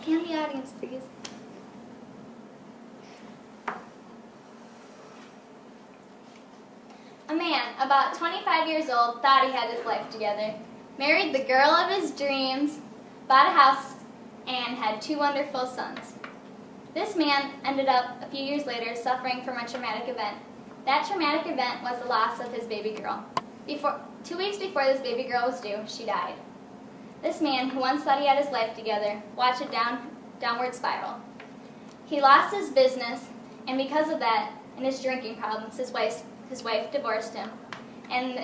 Scan the audience, please. A man, about 25 years old, thought he had his life together, married the girl of his dreams, bought a house, and had 2 wonderful sons. This man ended up, a few years later, suffering from a traumatic event. That traumatic event was the loss of his baby girl. 2 weeks before this baby girl was due, she died. This man, who once thought he had his life together, watched it downward spiral. He lost his business, and because of that, and his drinking problems, his wife divorced him, and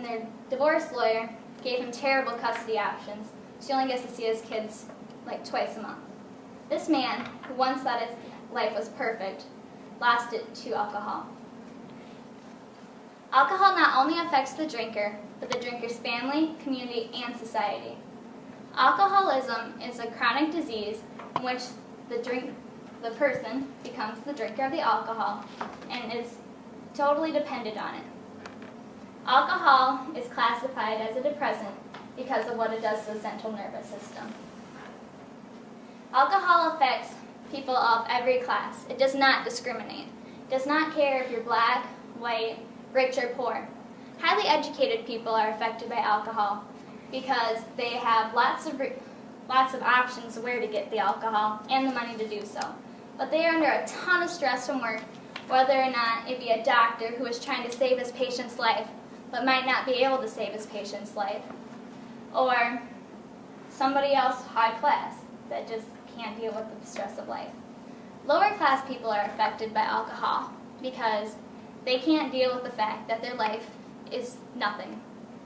their divorce lawyer gave him terrible custody options. She only gets to see his kids like twice a month. This man, who once thought his life was perfect, lost it to alcohol. Alcohol not only affects the drinker, but the drinker's family, community, and society. Alcoholism is a chronic disease in which the person becomes the drinker of the alcohol and is totally dependent on it. Alcohol is classified as a depressant because of what it does to the central nervous system. Alcohol affects people of every class. It does not discriminate. It does not care if you're black, white, rich, or poor. Highly educated people are affected by alcohol because they have lots of options of where to get the alcohol and the money to do so. But they are under a ton of stress from work, whether or not it be a doctor who is trying to save his patient's life but might not be able to save his patient's life, or somebody else high class that just can't deal with the stress of life. Lower class people are affected by alcohol because they can't deal with the fact that their life is nothing.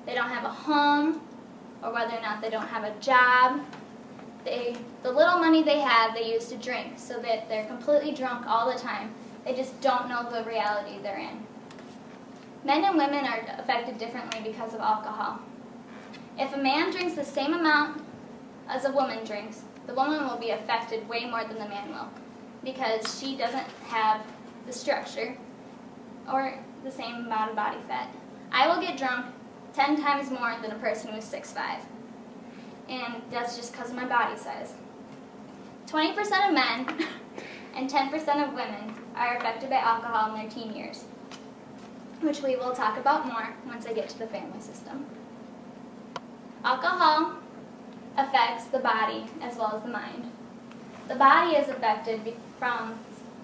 They don't have a home, or whether or not they don't have a job. The little money they have, they use to drink, so that they're completely drunk all the time. They just don't know the reality they're in. Men and women are affected differently because of alcohol. If a man drinks the same amount as a woman drinks, the woman will be affected way more than the man will, because she doesn't have the structure or the same amount of body fat. I will get drunk 10 times more than a person who is 6'5", and that's just because of my body size. 20% of men and 10% of women are affected by alcohol in their teen years, which we will talk about more once I get to the family system. Alcohol affects the body as well as the mind. The body is affected from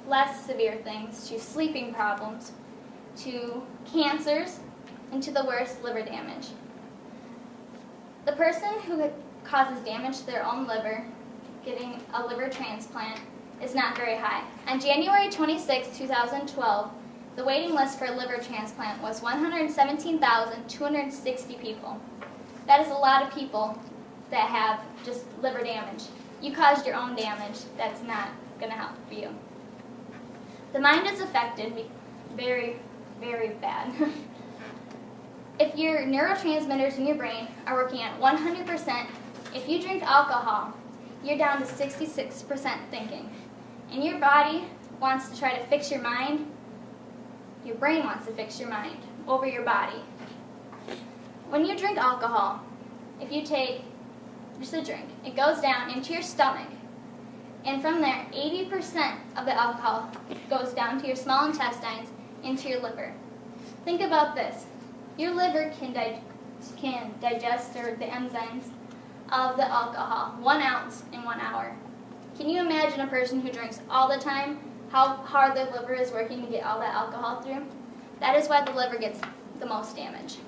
less severe things to sleeping problems, to cancers, and to the worst, liver damage. The person who causes damage to their own liver, getting a liver transplant, is not very high. On January 26, 2012, the waiting list for a liver transplant was 117,260 people. That is a lot of people that have just liver damage. You caused your own damage. That's not going to help you. The mind is affected very, very bad. If your neurotransmitters in your brain are working at 100%, if you drink alcohol, you're down to 66% thinking. And your body wants to try to fix your mind. Your brain wants to fix your mind over your body. When you drink alcohol, if you take just a drink, it goes down into your stomach. And from there, 80% of the alcohol goes down to your small intestines into your liver. Think about this. Your liver can digest the enzymes of the alcohol, 1 ounce in 1 hour. Can you imagine a person who drinks all the time, how hard their liver is working to get all that alcohol through? That is why the liver gets the most damage.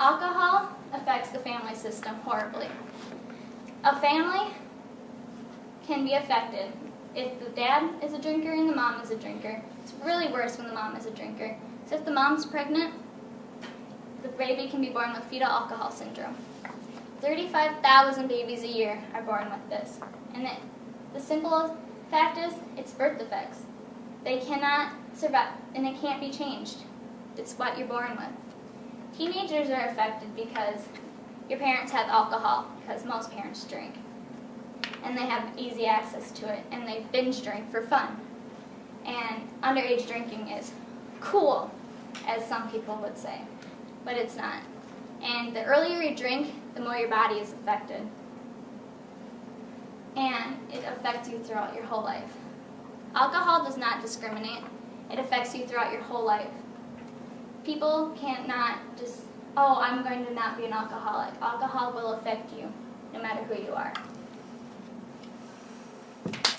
Alcohol affects the family system horribly. A family can be affected if the dad is a drinker and the mom is a drinker. It's really worse when the mom is a drinker. So if the mom's pregnant, the baby can be born with fetal alcohol syndrome. 35,000 babies a year are born with this. And the simple fact is, it's birth defects. They cannot survive, and it can't be changed. It's what you're born with. Teenagers are affected because your parents have alcohol, because most parents drink. And they have easy access to it, and they binge drink for fun. And underage drinking is cool, as some people would say, but it's not. And the earlier you drink, the more your body is affected. and it affects you throughout your whole life. Alcohol does not discriminate. It affects you throughout your whole life. People can't not just, oh, I'm going to not be an alcoholic. Alcohol will affect you no matter who you are.